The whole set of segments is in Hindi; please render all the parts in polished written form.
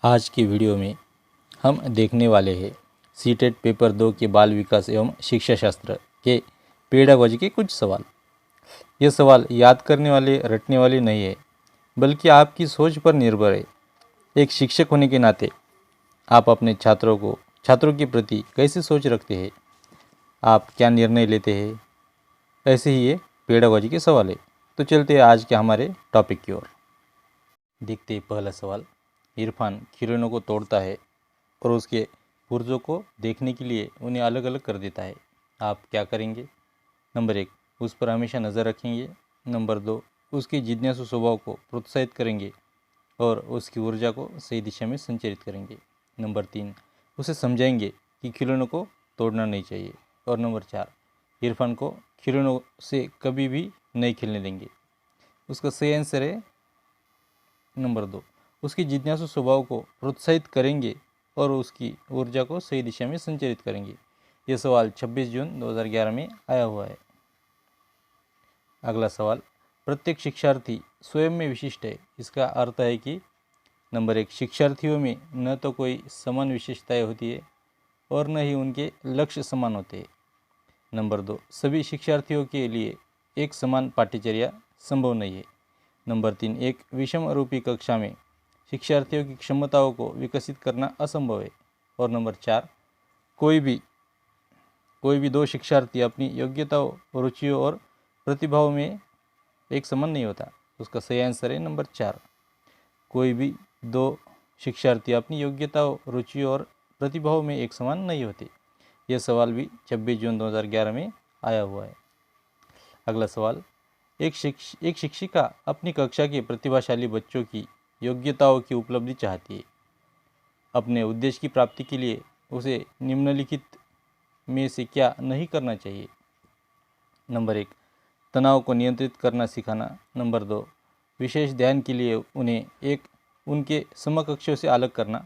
आज की वीडियो में हम देखने वाले हैं सीटेट पेपर 2 के बाल विकास एवं शिक्षा शास्त्र के पेडागोजी के कुछ सवाल। ये सवाल याद करने वाले रटने वाले नहीं है, बल्कि आपकी सोच पर निर्भर है। एक शिक्षक होने के नाते आप अपने छात्रों के प्रति कैसी सोच रखते हैं, आप क्या निर्णय लेते हैं, ऐसे ही ये पेडागोजी के सवाल है। तो चलते हैं आज के हमारे टॉपिक की ओर। देखते हैं पहला सवाल। इरफान खिलौनों को तोड़ता है और उसके पुर्जों को देखने के लिए उन्हें अलग अलग कर देता है। आप क्या करेंगे? नंबर 1, उस पर हमेशा नज़र रखेंगे। नंबर 2, उसके जिज्ञासु स्वभाव को प्रोत्साहित करेंगे और उसकी ऊर्जा को सही दिशा में संचारित करेंगे। नंबर 3, उसे समझाएंगे कि खिलौनों को तोड़ना नहीं चाहिए। और नंबर 4, इरफान को खिलौनों से कभी भी नहीं खेलने देंगे। उसका सही आंसर है नंबर 2, उसकी जिज्ञासु स्वभाव को प्रोत्साहित करेंगे और उसकी ऊर्जा को सही दिशा में संचारित करेंगे। यह सवाल 26 जून 2011 में आया हुआ है। अगला सवाल। प्रत्येक शिक्षार्थी स्वयं में विशिष्ट है, इसका अर्थ है कि नंबर 1, शिक्षार्थियों में न तो कोई समान विशेषताएं होती है और न ही उनके लक्ष्य समान होते हैं। नंबर 2, सभी शिक्षार्थियों के लिए एक समान पाठ्यचर्या संभव नहीं है। नंबर 3, एक विषम रूपी कक्षा में शिक्षार्थियों की क्षमताओं को विकसित करना असंभव है। और नंबर 4, कोई भी दो शिक्षार्थी अपनी योग्यताओं, रुचियों और प्रतिभाओं में एक समान नहीं होता। उसका सही आंसर है नंबर 4, कोई भी दो शिक्षार्थी अपनी योग्यताओं, रुचियों और प्रतिभाओं में एक समान नहीं होते। यह सवाल भी 26 जून 2011 में आया हुआ है। अगला सवाल। एक शिक्षिका अपनी कक्षा के प्रतिभाशाली बच्चों की योग्यताओं की उपलब्धि चाहती है। अपने उद्देश्य की प्राप्ति के लिए उसे निम्नलिखित में से क्या नहीं करना चाहिए? नंबर 1, तनाव को नियंत्रित करना सिखाना। नंबर 2, विशेष ध्यान के लिए उन्हें उनके समकक्षों से अलग करना।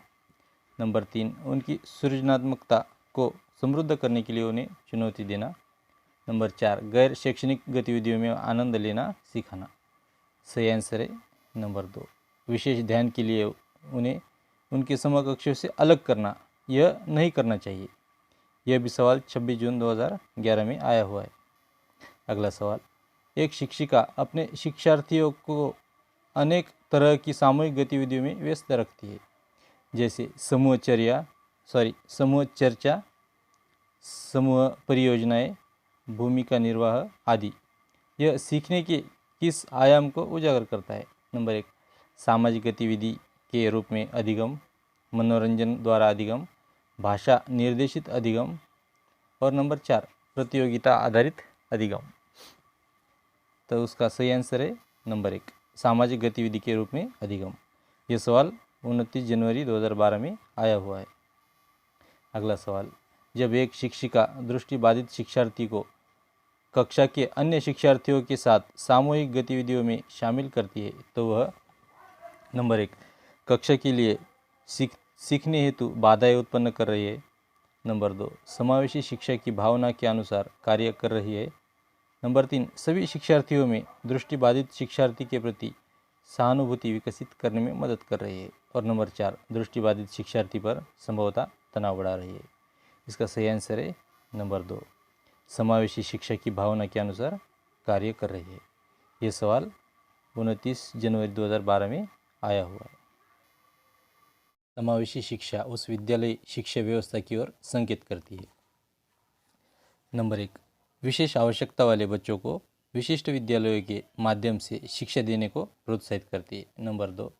नंबर 3, उनकी सृजनात्मकता को समृद्ध करने के लिए उन्हें चुनौती देना। नंबर 4, गैर शैक्षणिक गतिविधियों में आनंद लेना सिखाना। सही आंसर है नंबर 2, विशेष ध्यान के लिए उन्हें उनके समकक्षों से अलग करना, यह नहीं करना चाहिए। यह भी सवाल 26 जून 2011 में आया हुआ है। अगला सवाल। एक शिक्षिका अपने शिक्षार्थियों को अनेक तरह की सामूहिक गतिविधियों में व्यस्त रखती है, जैसे समूह चर्चा, समूह परियोजनाएं, भूमिका निर्वाह आदि। यह सीखने के किस आयाम को उजागर करता है? नंबर 1, सामाजिक गतिविधि के रूप में अधिगम, मनोरंजन द्वारा अधिगम, भाषा निर्देशित अधिगम। और नंबर 4, प्रतियोगिता आधारित अधिगम। तो उसका सही आंसर है नंबर 1, सामाजिक गतिविधि के रूप में अधिगम। यह सवाल 29 जनवरी 2012 में आया हुआ है। अगला सवाल। जब एक शिक्षिका दृष्टिबाधित शिक्षार्थी को कक्षा के अन्य शिक्षार्थियों के साथ सामूहिक गतिविधियों में शामिल करती है, तो वह नंबर 1, कक्षा के लिए सीखने हेतु बाधाएं उत्पन्न कर रही है। नंबर 2, समावेशी शिक्षा की भावना के अनुसार कार्य कर रही है। नंबर 3, सभी शिक्षार्थियों में दृष्टिबाधित शिक्षार्थी के प्रति सहानुभूति विकसित करने में मदद कर रही है। और नंबर 4, दृष्टिबाधित शिक्षार्थी पर संभवतः तनाव बढ़ा रही है। इसका सही आंसर है नंबर 2, समावेशी शिक्षा की भावना के अनुसार कार्य कर रही है। यह सवाल 29 जनवरी 2012 में आया हुआ है। समावेशी शिक्षा उस विद्यालय शिक्षा व्यवस्था की ओर संकेत करती है। नंबर 1, विशेष आवश्यकता वाले बच्चों को विशिष्ट विद्यालयों के माध्यम से शिक्षा देने को प्रोत्साहित करती है। नंबर 2,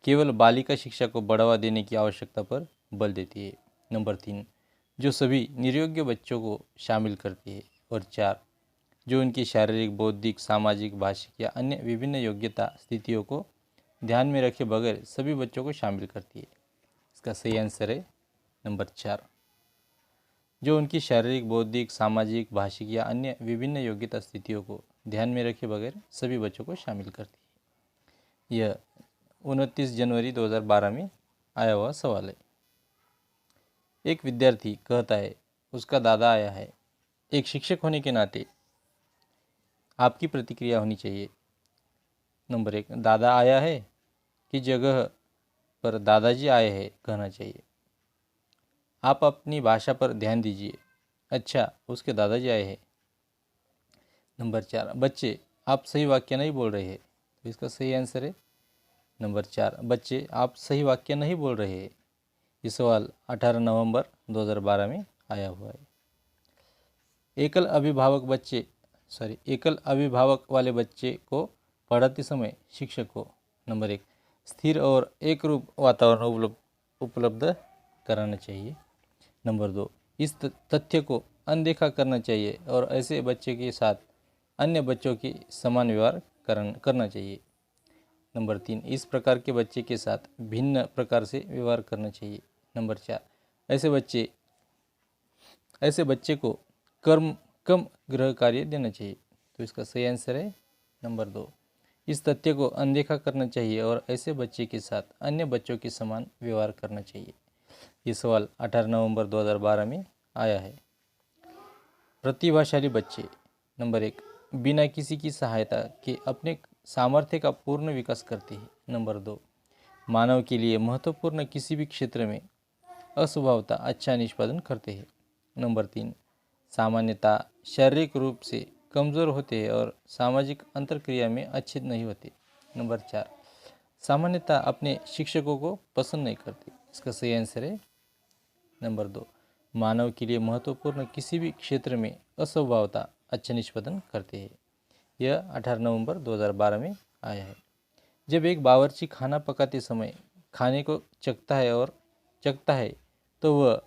केवल बालिका शिक्षा को बढ़ावा देने की आवश्यकता पर बल देती है। नंबर 3, जो सभी निर्योग्य बच्चों को शामिल करती है। और 4, जो उनकी शारीरिक, बौद्धिक, सामाजिक, भाषिक या अन्य विभिन्न योग्यता स्थितियों को ध्यान में रखे बगैर सभी बच्चों को शामिल करती है। इसका सही आंसर है नंबर 4, जो उनकी शारीरिक, बौद्धिक, सामाजिक, भाषिक या अन्य विभिन्न योग्यता स्थितियों को ध्यान में रखे बगैर सभी बच्चों को शामिल करती है। यह 29 जनवरी 2012 में आया हुआ सवाल है। एक विद्यार्थी कहता है उसका दादा आया है। एक शिक्षक होने के नाते आपकी प्रतिक्रिया होनी चाहिए। नंबर 1, दादा आया है की जगह पर दादाजी आए हैं कहना चाहिए। आप अपनी भाषा पर ध्यान दीजिए। अच्छा, उसके दादाजी आए हैं। नंबर 4, बच्चे आप सही वाक्य नहीं बोल रहे हैं। तो इसका सही आंसर है नंबर 4, बच्चे आप सही वाक्य नहीं बोल रहे हैं। ये सवाल 18 नवंबर 2012 में आया हुआ है। एकल अभिभावक वाले बच्चे को पढ़ाते समय शिक्षक को नंबर 1 स्थिर और एक रूप वातावरण उपलब्ध कराना चाहिए। नंबर 2 इस तथ्य को अनदेखा करना चाहिए और ऐसे बच्चे के साथ अन्य बच्चों की समान व्यवहार करना चाहिए। नंबर 3 इस प्रकार के बच्चे के साथ भिन्न प्रकार से व्यवहार करना चाहिए। नंबर 4 ऐसे बच्चे को कम गृह कार्य देना चाहिए। तो इसका सही आंसर है नंबर 2 इस तथ्य को अनदेखा करना चाहिए और ऐसे बच्चे के साथ अन्य बच्चों के समान व्यवहार करना चाहिए। ये सवाल 18 नवंबर 2012 में आया है। प्रतिभाशाली बच्चे नंबर 1 बिना किसी की सहायता के अपने सामर्थ्य का पूर्ण विकास करते हैं। नंबर 2 मानव के लिए महत्वपूर्ण किसी भी क्षेत्र में अस्वभावता अच्छा निष्पादन करते हैं। नंबर 3 सामान्यतः शारीरिक रूप से कमज़ोर होते हैं और सामाजिक अंतर्क्रिया में अच्छे नहीं होते। नंबर 4 सामान्यतः अपने शिक्षकों को पसंद नहीं करते। इसका सही आंसर है नंबर 2 मानव के लिए महत्वपूर्ण किसी भी क्षेत्र में अस्वभावता अच्छा निष्पादन करते हैं। यह 18 नवंबर 2012 में आया है। जब एक बावर्ची खाना पकाते समय खाने को चखता है तो वह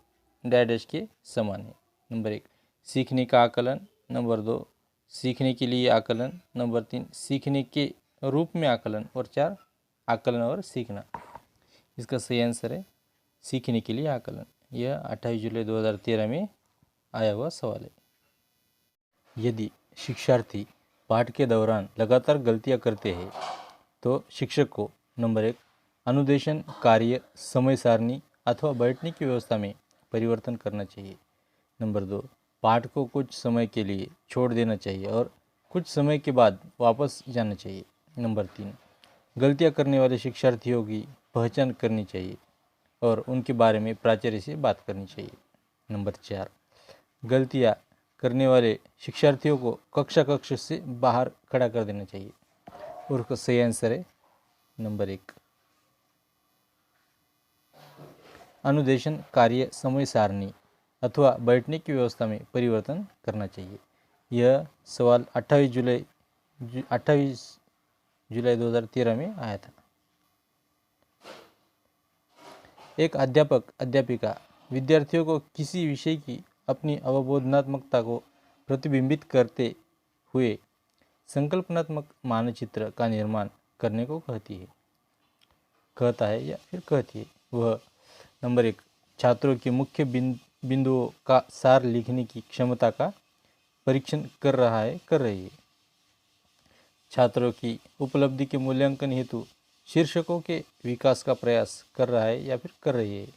डैडश के समान है। नंबर 1 सीखने का आकलन। नंबर 2 सीखने के लिए आकलन। नंबर 3 सीखने के रूप में आकलन। और 4 आकलन और सीखना। इसका सही आंसर है सीखने के लिए आकलन। यह 28 जुलाई 2013 में आया हुआ सवाल है। यदि शिक्षार्थी पाठ के दौरान लगातार गलतियां करते हैं तो शिक्षक को नंबर 1 अनुदेशन कार्य समय सारणी अथवा बैठने की व्यवस्था में परिवर्तन करना चाहिए। नंबर 2 पाठ को कुछ समय के लिए छोड़ देना चाहिए और कुछ समय के बाद वापस जाना चाहिए। नंबर 3 गलतियां करने वाले शिक्षार्थियों की पहचान करनी चाहिए और उनके बारे में प्राचार्य से बात करनी चाहिए। नंबर 4 गलतियां करने वाले शिक्षार्थियों को कक्ष से बाहर खड़ा कर देना चाहिए। और उसका सही आंसर है नंबर 1 अनुदेशन कार्य समय सारणी अथवा बैठने की व्यवस्था में परिवर्तन करना चाहिए। यह सवाल 28 जुलाई 2013 में आया था। एक अध्यापिका विद्यार्थियों को किसी विषय की अपनी अवबोधनात्मकता को प्रतिबिंबित करते हुए संकल्पनात्मक मानचित्र का निर्माण करने को कहती है। वह नंबर 1 छात्रों के मुख्य बिंदुओं का सार लिखने की क्षमता का परीक्षण कर रही है। छात्रों की उपलब्धि के मूल्यांकन हेतु शीर्षकों के विकास का प्रयास कर रहा है या फिर कर रही है।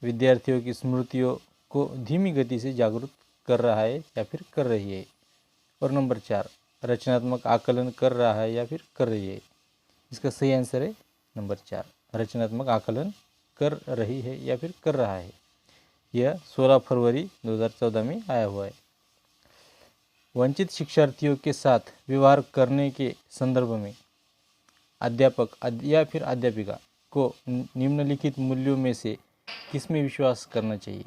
विद्यार्थियों की स्मृतियों को धीमी गति से जागरूक कर रहा है या फिर कर रही है। और नंबर 4 रचनात्मक आकलन कर रहा है या फिर कर रही है। इसका सही आंसर है नंबर 4 रचनात्मक आकलन कर रही है या फिर कर रहा है। यह 16 फरवरी 2014 में आया हुआ है। वंचित शिक्षार्थियों के साथ व्यवहार करने के संदर्भ में अध्यापक या फिर अध्यापिका को निम्नलिखित मूल्यों में से किसमें विश्वास करना चाहिए।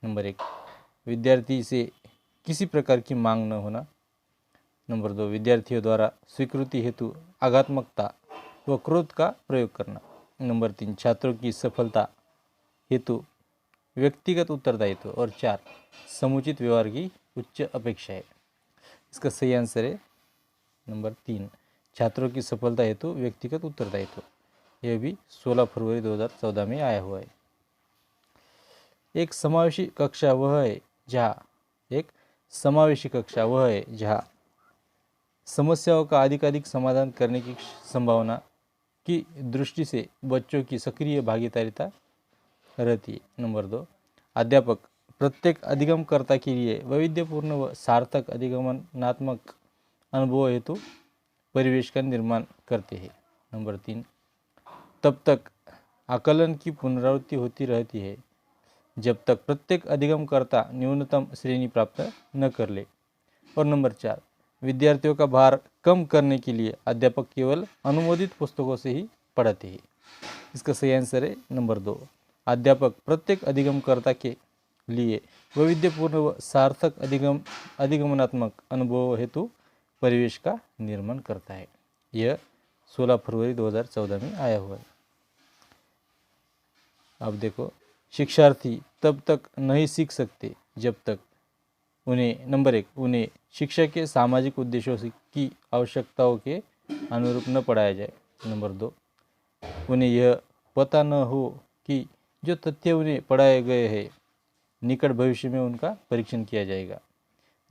नंबर 1 विद्यार्थी से किसी प्रकार की मांग न होना। नंबर 2 विद्यार्थियों द्वारा स्वीकृति हेतु आघात्मकता व क्रोध का प्रयोग करना। नंबर 3 छात्रों की सफलता हेतु व्यक्तिगत उत्तरदायित्व। और 4 समुचित व्यवहार की उच्च अपेक्षा है। इसका सही आंसर है नंबर 3 छात्रों की सफलता हेतु व्यक्तिगत उत्तरदायित्व। यह भी 16 फरवरी 2014 में आया हुआ है। एक समावेशी कक्षा वह है जहाँ समस्याओं का अधिकाधिक समाधान करने की संभावना की दृष्टि से बच्चों की सक्रिय भागीदारिता रहती है। नंबर 2 अध्यापक प्रत्येक अधिगमकर्ता के लिए वैविध्यपूर्ण व सार्थक अधिगमनात्मक अनुभव हेतु परिवेश का निर्माण करते हैं। नंबर 3 तब तक आकलन की पुनरावृत्ति होती रहती है जब तक प्रत्येक अधिगमकर्ता न्यूनतम श्रेणी प्राप्त न कर ले। और नंबर 4, विद्यार्थियों का भार कम करने के लिए अध्यापक केवल अनुमोदित पुस्तकों से ही पढ़ाते हैं। इसका सही आंसर है नंबर 2। अध्यापक प्रत्येक अधिगमकर्ता के लिए वैविध्यपूर्ण व सार्थक अधिगमनात्मक अनुभव हेतु परिवेश का निर्माण करता है। यह 16 फरवरी 2014 में आया हुआ है। अब देखो, शिक्षार्थी तब तक नहीं सीख सकते जब तक उन्हें नंबर 1, उन्हें शिक्षा के सामाजिक उद्देश्यों की आवश्यकताओं के अनुरूप न पढ़ाया जाए। नंबर 2, उन्हें यह पता न हो कि जो तथ्य उन्हें पढ़ाए गए हैं निकट भविष्य में उनका परीक्षण किया जाएगा।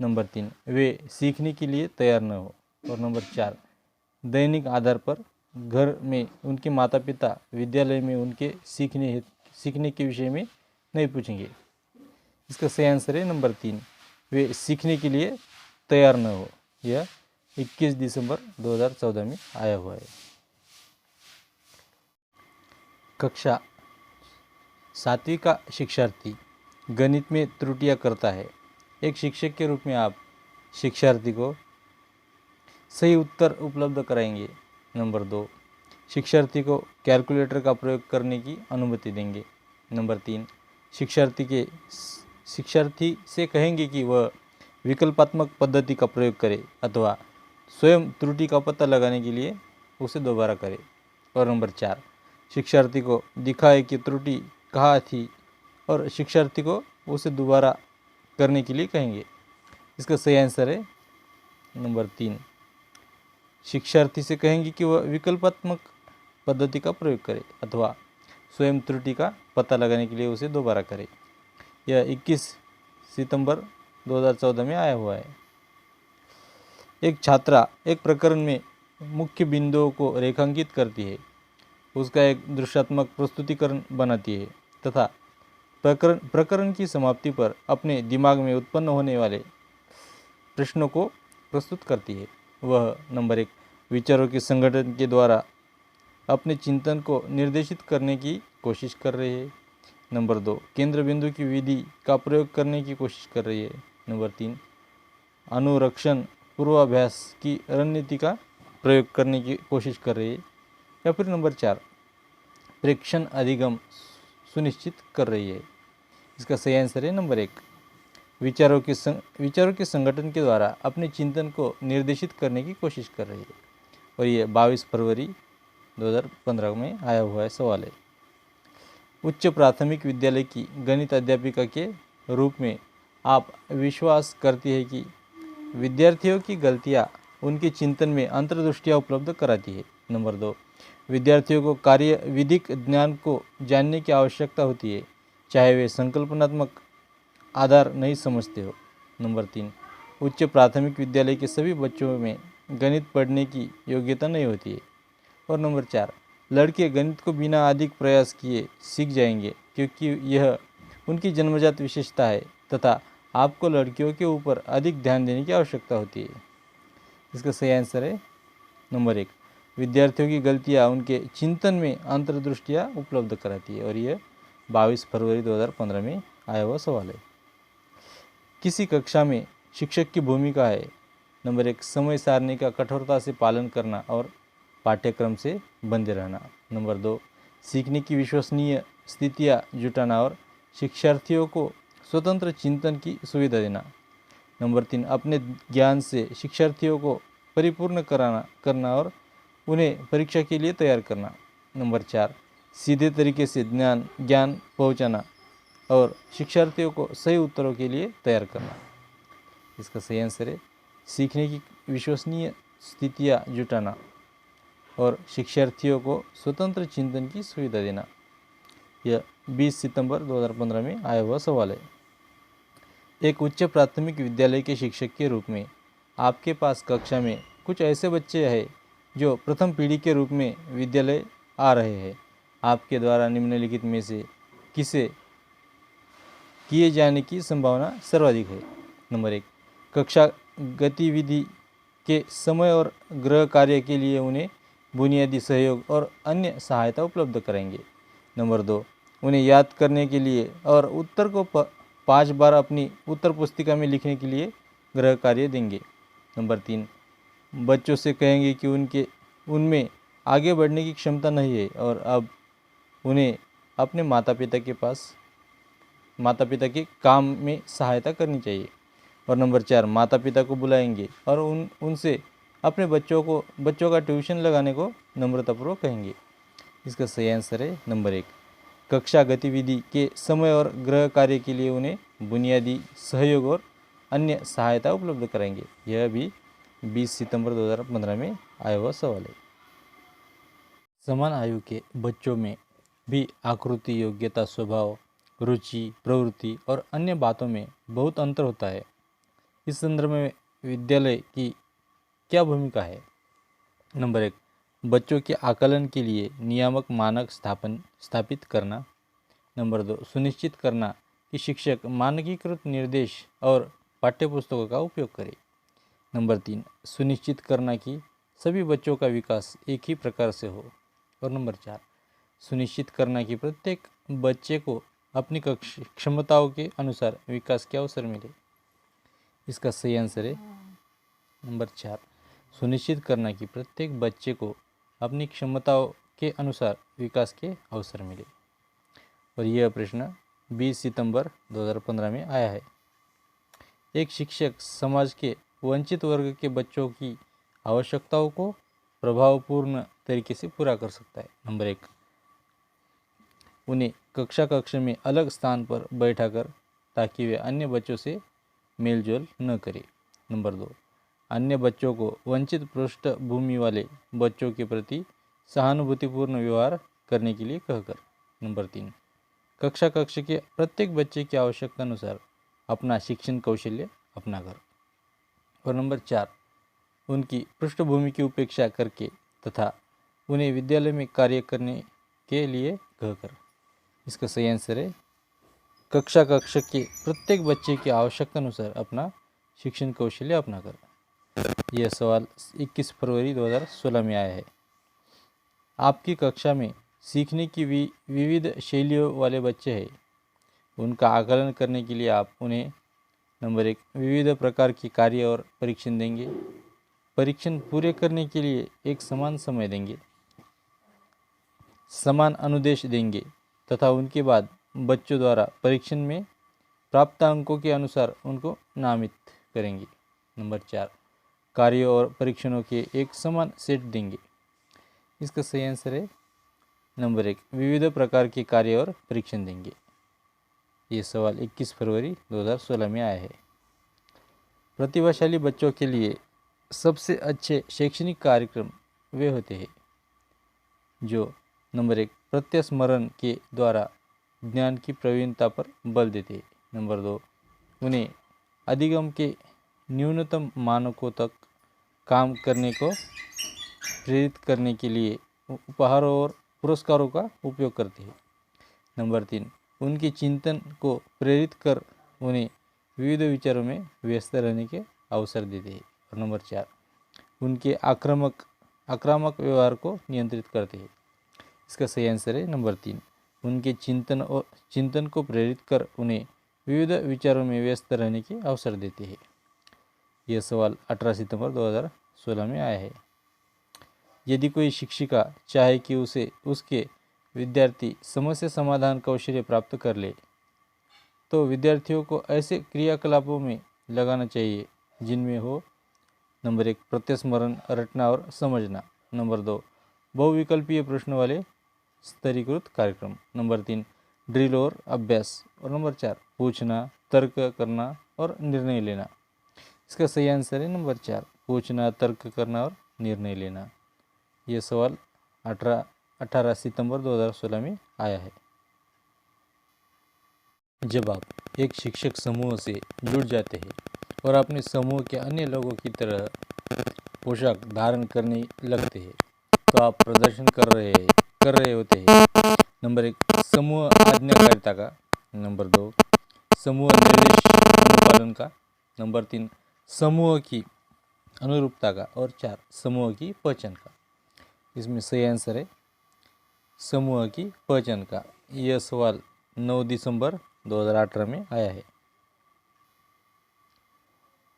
नंबर 3, वे सीखने के लिए तैयार न हो। और नंबर 4, दैनिक आधार पर घर में उनके माता पिता विद्यालय में उनके सीखने के विषय में नहीं पूछेंगे। इसका सही आंसर है नंबर 3, वे सीखने के लिए तैयार न हो। यह 21 दिसंबर 2014 में आया हुआ है। कक्षा 7वीं का शिक्षार्थी गणित में त्रुटियां करता है। एक शिक्षक के रूप में आप शिक्षार्थी को सही उत्तर उपलब्ध कराएंगे। नंबर 2, शिक्षार्थी को कैलकुलेटर का प्रयोग करने की अनुमति देंगे। नंबर 3, शिक्षार्थी से कहेंगे कि वह विकल्पात्मक पद्धति का प्रयोग करे अथवा स्वयं त्रुटि का पता लगाने के लिए उसे दोबारा करे। और नंबर 4, शिक्षार्थी को दिखाए कि त्रुटि कहाँ थी और शिक्षार्थी को उसे दोबारा करने के लिए कहेंगे। इसका सही आंसर है नंबर 3, शिक्षार्थी से कहेंगे कि वह विकल्पात्मक पद्धति का प्रयोग करे अथवा स्वयं त्रुटि का पता लगाने के लिए उसे दोबारा करे। यह 21 सितंबर 2014 में आया हुआ है। एक छात्रा एक प्रकरण में मुख्य बिंदुओं को रेखांकित करती है, उसका एक दृश्यात्मक प्रस्तुतिकरण बनाती है तथा प्रकरण की समाप्ति पर अपने दिमाग में उत्पन्न होने वाले प्रश्नों को प्रस्तुत करती है। वह नंबर 1, विचारों के संगठन के द्वारा अपने चिंतन को निर्देशित करने की कोशिश कर रही है। नंबर 2, केंद्र बिंदु की विधि का प्रयोग करने की कोशिश कर रही है। नंबर 3, अनुरक्षण पूर्वाभ्यास की रणनीति का प्रयोग करने की कोशिश कर रही है। या फिर नंबर 4, प्रेक्षण अधिगम सुनिश्चित कर रही है। इसका सही आंसर है नंबर 1, विचारों के संगठन के द्वारा अपने चिंतन को निर्देशित करने की कोशिश कर रही है। और ये 22 फरवरी 2015 में आया हुआ है सवाल है। उच्च प्राथमिक विद्यालय की गणित अध्यापिका के रूप में आप विश्वास करती है कि विद्यार्थियों की गलतियां उनके चिंतन में अंतर्दृष्टियां उपलब्ध कराती है। नंबर 2, विद्यार्थियों को कार्य विधिक ज्ञान को जानने की आवश्यकता होती है, चाहे वे संकल्पनात्मक आधार नहीं समझते हो। नंबर 3, उच्च प्राथमिक विद्यालय के सभी बच्चों में गणित पढ़ने की योग्यता नहीं होती है। और नंबर 4, लड़के गणित को बिना अधिक प्रयास किए सीख जाएंगे क्योंकि यह उनकी जन्मजात विशेषता है तथा आपको लड़कियों के ऊपर अधिक ध्यान देने की आवश्यकता होती है। इसका सही आंसर है नंबर 1, विद्यार्थियों की गलतियां उनके चिंतन में अंतर्दृष्टियां उपलब्ध कराती है। और यह 22 फरवरी 2015 में आया हुआ सवाल है। किसी कक्षा में शिक्षक की भूमिका है। नंबर 1, समय सारणी का कठोरता से पालन करना और पाठ्यक्रम से बंधे रहना। नंबर 2, सीखने की विश्वसनीय स्थितियाँ जुटाना और शिक्षार्थियों को स्वतंत्र चिंतन की सुविधा देना। नंबर 3, अपने ज्ञान से शिक्षार्थियों को परिपूर्ण करना और उन्हें परीक्षा के लिए तैयार करना। नंबर 4, सीधे तरीके से ज्ञान पहुंचाना और शिक्षार्थियों को सही उत्तरों के लिए तैयार करना। इसका सही आंसर है सीखने की विश्वसनीय स्थितियाँ जुटाना और शिक्षार्थियों को स्वतंत्र चिंतन की सुविधा देना। यह 20 सितंबर 2015 में आया हुआ सवाल है। एक उच्च प्राथमिक विद्यालय के शिक्षक के रूप में आपके पास कक्षा में कुछ ऐसे बच्चे हैं जो प्रथम पीढ़ी के रूप में विद्यालय आ रहे हैं। आपके द्वारा निम्नलिखित में से किसे किए जाने की संभावना सर्वाधिक है। नंबर 1, कक्षा गतिविधि के समय और गृह कार्य के लिए उन्हें बुनियादी सहयोग और अन्य सहायता उपलब्ध कराएंगे। नंबर 2, उन्हें याद करने के लिए और उत्तर को 5 बार अपनी उत्तर पुस्तिका में लिखने के लिए गृह कार्य देंगे। नंबर 3, बच्चों से कहेंगे कि उनमें आगे बढ़ने की क्षमता नहीं है और अब उन्हें अपने माता पिता के काम में सहायता करनी चाहिए। और नंबर 4, माता पिता को बुलाएंगे और उनसे अपने बच्चों का ट्यूशन लगाने को नम्रतापूर्वक कहेंगे। इसका सही आंसर है नंबर 1, कक्षा गतिविधि के समय और गृह कार्य के लिए उन्हें बुनियादी सहयोग और अन्य सहायता उपलब्ध कराएंगे। यह भी 20 सितंबर 2015 में आया हुआ सवाल है। समान आयु के बच्चों में भी आकृति, योग्यता, स्वभाव, रुचि, प्रवृत्ति और अन्य बातों में बहुत अंतर होता है। इस संदर्भ में विद्यालय की क्या भूमिका है? नंबर 1, बच्चों के आकलन के लिए नियामक मानक स्थापित करना। नंबर 2, सुनिश्चित करना कि शिक्षक मानकीकृत निर्देश और पाठ्यपुस्तकों का उपयोग करें। नंबर 3, सुनिश्चित करना कि सभी बच्चों का विकास एक ही प्रकार से हो। और नंबर 4, सुनिश्चित करना कि प्रत्येक बच्चे को अपनी क्षमताओं के अनुसार विकास के अवसर मिले। इसका सही आंसर है नंबर 4, सुनिश्चित करना कि प्रत्येक बच्चे को अपनी क्षमताओं के अनुसार विकास के अवसर मिले। और यह प्रश्न 20 सितंबर 2015 में आया है। एक शिक्षक समाज के वंचित वर्ग के बच्चों की आवश्यकताओं को प्रभावपूर्ण तरीके से पूरा कर सकता है। नंबर 1, उन्हें कक्षा में अलग स्थान पर बैठाकर ताकि वे अन्य बच्चों से मेलजोल न करें। नंबर 2, अन्य बच्चों को वंचित पृष्ठभूमि वाले बच्चों के प्रति सहानुभूतिपूर्ण व्यवहार करने के लिए कहकर। नंबर 3, कक्षा के प्रत्येक बच्चे की आवश्यकता अनुसार अपना शिक्षण कौशल्य अपनाकर। और नंबर 4, उनकी पृष्ठभूमि की उपेक्षा करके तथा उन्हें विद्यालय में कार्य करने के लिए कहकर। इसका सही आंसर है कक्षा के प्रत्येक बच्चे की आवश्यकता अनुसार अपना शिक्षण कौशल्य अपनाकर। यह सवाल 21 फरवरी 2016 में आया है। आपकी कक्षा में सीखने की विविध शैलियों वाले बच्चे हैं। उनका आकलन करने के लिए आप उन्हें नंबर 1, विविध प्रकार के कार्य और परीक्षण देंगे। परीक्षण पूरे करने के लिए एक समान समय देंगे, समान अनुदेश देंगे तथा उनके बाद बच्चों द्वारा परीक्षण में प्राप्त अंकों के अनुसार उनको नामित करेंगे। नंबर 4, कार्यों और परीक्षणों के एक समान सेट देंगे। इसका सही आंसर है नंबर 1, विविध प्रकार के कार्य और परीक्षण देंगे। ये सवाल 21 फरवरी 2016 में आया है। प्रतिभाशाली बच्चों के लिए सबसे अच्छे शैक्षणिक कार्यक्रम वे होते हैं जो नंबर 1, प्रत्यस्मरण के द्वारा ज्ञान की प्रवीणता पर बल देते हैं। नंबर 2, उन्हें अधिगम के न्यूनतम मानकों तक काम करने को प्रेरित करने के लिए उपहारों और पुरस्कारों का उपयोग करते हैं। नंबर 3, उनके चिंतन को प्रेरित कर उन्हें विविध विचारों में व्यस्त रहने के अवसर देते हैं। और नंबर 4, उनके आक्रामक व्यवहार को नियंत्रित करते हैं। इसका सही आंसर है नंबर 3, उनके चिंतन को प्रेरित कर उन्हें विविध विचारों में व्यस्त रहने के अवसर देते हैं। यह सवाल 18 सितंबर 2016 में आया है। यदि कोई शिक्षिका चाहे कि उसके विद्यार्थी समस्या समाधान कौशल्य प्राप्त कर ले तो विद्यार्थियों को ऐसे क्रियाकलापों में लगाना चाहिए जिनमें हो नंबर 1, प्रत्यस्मरण, रटना और समझना। नंबर 2, बहुविकल्पीय प्रश्न वाले स्तरीकृत कार्यक्रम। नंबर 3, ड्रिल और अभ्यास। और नंबर 4, पूछना, तर्क करना और निर्णय लेना। इसका सही आंसर है नंबर 4, पूछना, तर्क करना और निर्णय लेना। यह सवाल 18 सितंबर 2016 में आया है। जब आप एक शिक्षक समूह से जुड़ जाते हैं और अपने समूह के अन्य लोगों की तरह पोशाक धारण करने लगते हैं तो आप प्रदर्शन कर रहे होते हैं। नंबर 1, समूह आज्ञाकारिता का। नंबर 2, समूह निर्देश अनुपालन का। नंबर 3, समूह की अनुरूपता का। और 4, समूह की पहचान का। इसमें सही आंसर है समूह की पहचान का? यह सवाल 9 दिसंबर 2018 में आया है।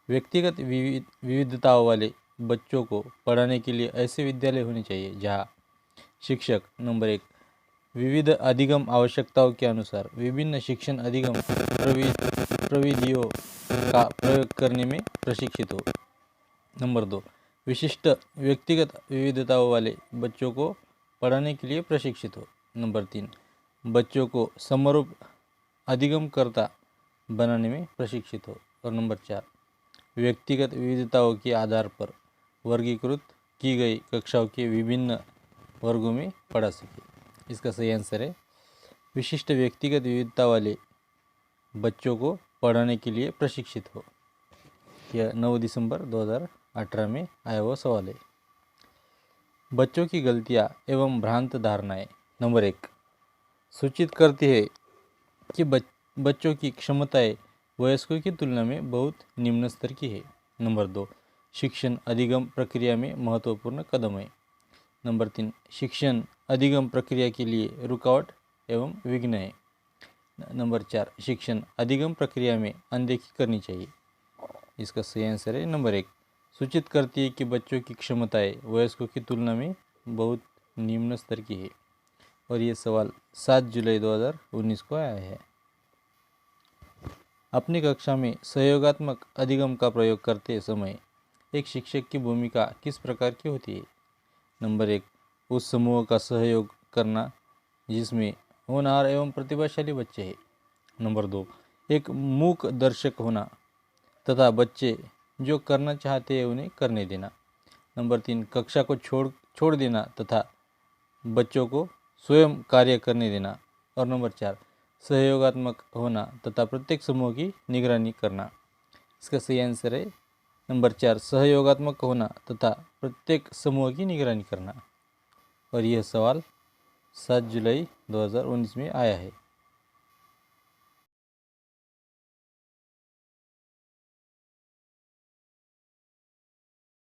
व्यक्तिगत विविधताओं वाले बच्चों को पढ़ाने के लिए ऐसे विद्यालय होने चाहिए जहाँ शिक्षक नंबर 1 विविध अधिगम आवश्यकताओं के अनुसार विभिन्न शिक्षण अधिगम प्रविधियों का प्रयोग करने में प्रशिक्षित हो। नंबर 2 विशिष्ट व्यक्तिगत विविधताओं वाले बच्चों को पढ़ाने के लिए प्रशिक्षित हो। नंबर 3 बच्चों को समरूप अधिगमकर्ता बनाने में प्रशिक्षित हो। और नंबर 4 व्यक्तिगत विविधताओं के आधार पर वर्गीकृत की गई कक्षाओं के विभिन्न वर्गों में पढ़ा सके। इसका सही आंसर है विशिष्ट व्यक्तिगत विविधता वाले बच्चों को पढ़ाने के लिए प्रशिक्षित हो। यह 9 दिसंबर 2018 में आया हुआ सवाल है। बच्चों की गलतियां एवं भ्रांत धारणाएं। नंबर 1 सूचित करती है कि बच्चों की क्षमताएं वयस्कों की तुलना में बहुत निम्न स्तर की है। नंबर 2 शिक्षण अधिगम प्रक्रिया में महत्वपूर्ण कदम है। नंबर 3 शिक्षण अधिगम प्रक्रिया के लिए रुकावट एवं विघ्न है। नंबर 4 शिक्षण अधिगम प्रक्रिया में अनदेखी करनी चाहिए। इसका सही आंसर है नंबर 1 सूचित करती है कि बच्चों की क्षमताएं वयस्कों की तुलना में बहुत निम्न स्तर की है। और ये सवाल 7 जुलाई 2019 को आया है। अपनी कक्षा में सहयोगात्मक अधिगम का प्रयोग करते समय एक शिक्षक की भूमिका किस प्रकार की होती है? नंबर 1 उस समूह का सहयोग करना जिसमें होनहार एवं प्रतिभाशाली बच्चे हैं। नंबर 2 एक मूक दर्शक होना तथा बच्चे जो करना चाहते हैं उन्हें करने देना। नंबर 3 कक्षा को छोड़ देना तथा बच्चों को स्वयं कार्य करने देना। और नंबर 4 सहयोगात्मक होना तथा प्रत्येक समूह की निगरानी करना। इसका सही आंसर है नंबर 4 सहयोगात्मक होना तथा प्रत्येक समूह की निगरानी करना। और यह सवाल 7 जुलाई 2019 में आया है।